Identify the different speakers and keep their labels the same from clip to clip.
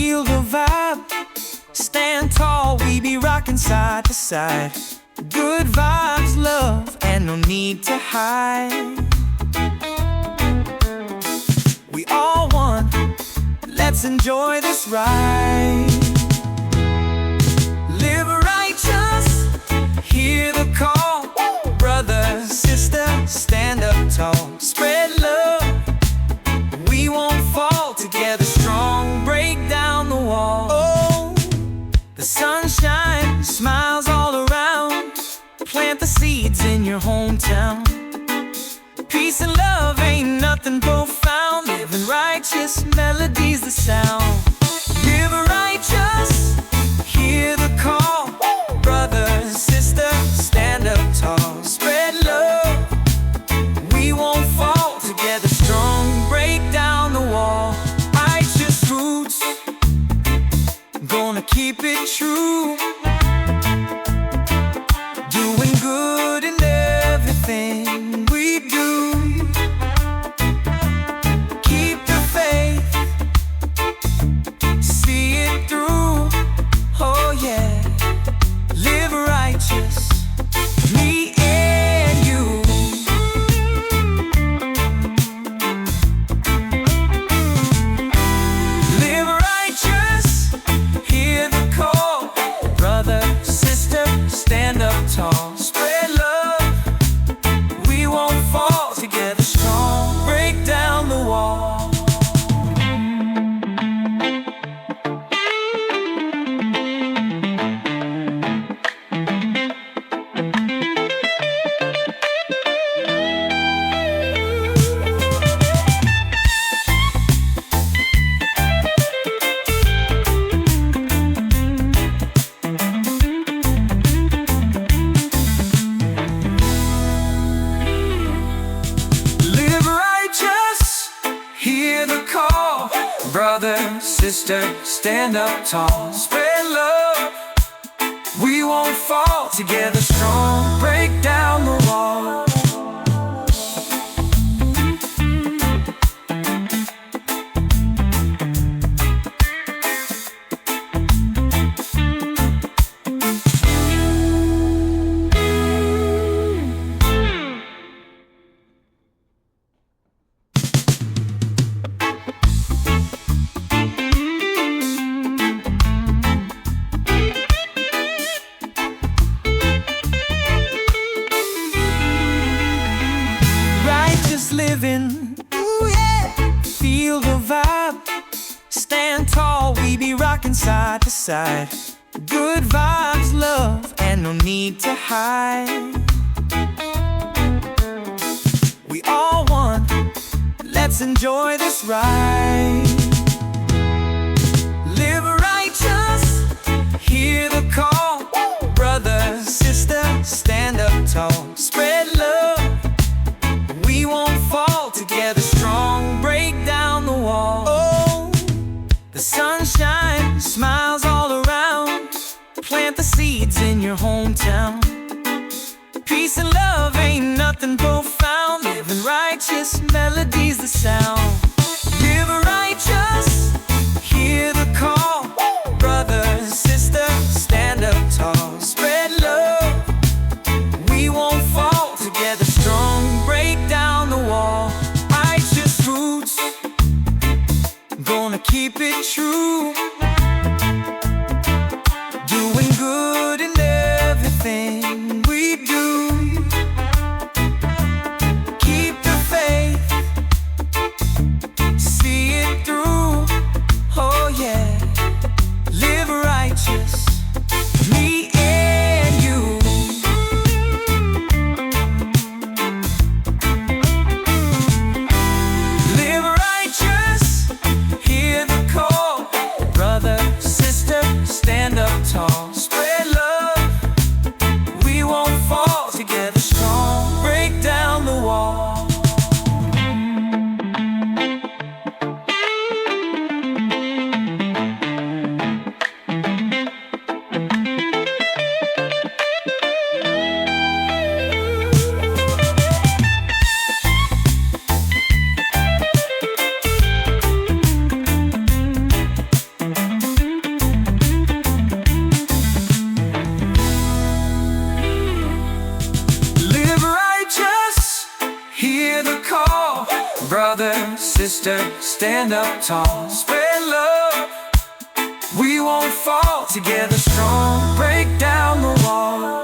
Speaker 1: Feel the vibe, stand tall, we be rocking side to side. Good vibes, love, and no need to hide. We all one, let's enjoy this ride. Live righteous, hear the call. Brother, sister, stand up tall. Spread love, we won't fall. Together strong, break down the wall. Oh, the sunshine smiles all around. Plant the seeds in your hometown. Peace and love ain't nothing profound. Living righteous, melodies the sound. Live righteous, hear the call. Brother, sister, stand up tall. Spread love, we won't fall. Together strong, break down the wall. Righteous roots, gonna keep it true. Doing good in everything we do. Keep the faith, see it through. Oh yeah, live righteous, me and you. Live righteous, hear the call. Brother, sister, stand up tall. Spread love, we won't fall. Together strong, break down the wall. Hear the call, brother, sister, stand up tall. Spread love, we won't fall. Together strong, break down the wall. Living, ooh yeah. Feel the vibe, stand tall, we be rocking side to side. Good vibes, love, and no need to hide. We all one, let's enjoy this ride. Live righteous, hear the call. Brother, sister, stand up tall. Spread love, we won't fall. Together strong, break down the wall. Oh, the sunshine smiles all around. Plant the seeds in your hometown. Peace and love ain't nothing profound. Living righteous, melodies the sound. Live righteous, hear the call. Brother, sister, stand up tall. Spread love, we won't fall. Together strong, break down the wall. Righteous roots, gonna keep it true. Doing good in everything we do. Keep the faith, see it through. Oh yeah, live righteous, me and you. Live righteous, hear the call. Brother, sister, stand up tall. Spread love, we won't fall. Together strong, break down the wall.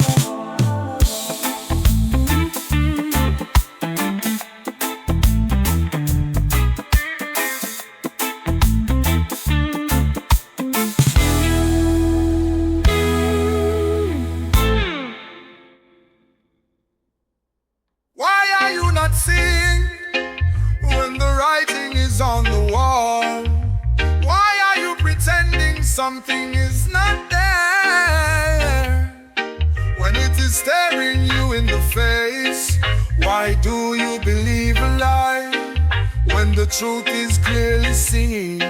Speaker 2: Why are you not seeing when the writing is on the wall? Why are you pretending something is not there when it is staring you in the face? Why do you believe a lie when the truth is clearly seen?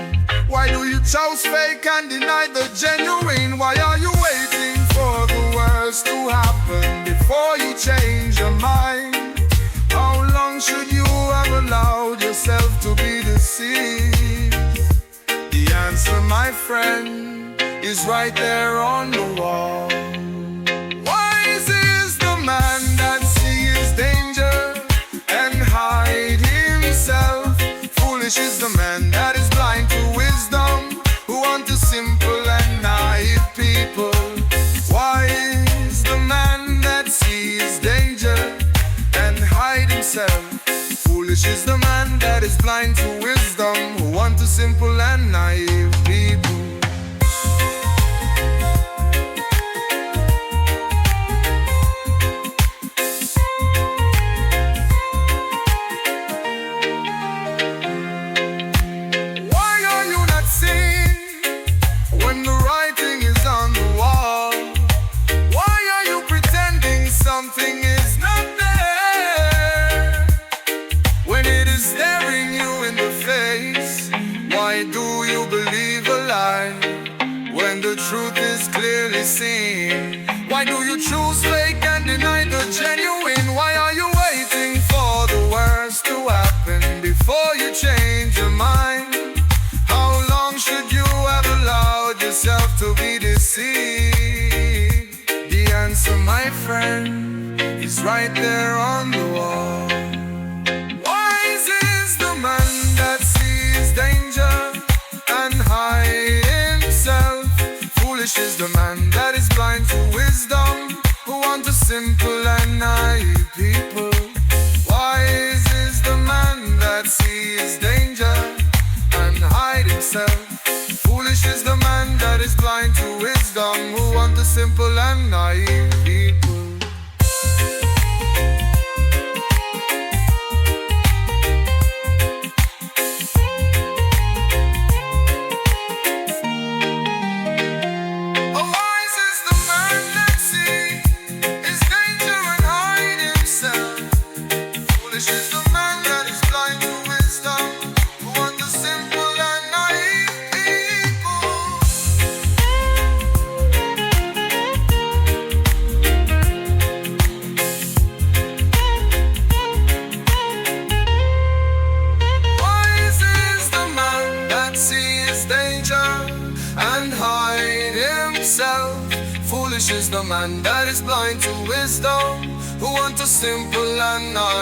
Speaker 2: Why do you choose fake and deny the genuine? Why are you waiting for the worst to happen before you change your mind? How long should you have allowed yourself to be deceived? The answer, my friend, is right there on the wall. Wise is the man that sees danger and hide himself. Foolish is the man that is blind to wisdom, who want to simple and naive people. Wise the man that sees danger and hide himself. Foolish is the man that is blind to wisdom, who want to simple and naive people. Why are you not seeing when the writing is on the wall? Why are you pretending something is not there when it is staring you in the face? Why do you believe a lie when the truth is clearly seen? Why do you choose fake and deny the genuine? Why are you waiting for the worst to happen before you change your mind? How long should you have allowed yourself to be deceived? The answer, my friend, is right there on the wall. Wise is the man that sees danger and hides himself. Foolish is the man that is blind to wisdom, who want to simple and naive people. Wise is the man that sees danger and hide himself. Foolish is the man that is blind to wisdom, who want to simple and naive people. Wise is the man that sees danger and hide himself. Foolish is the man that is blind to wisdom, who want to simple and naive people. Wise is the man that sees danger and hide himself. Foolish is the man that is blind to wisdom, who want to simple and naive.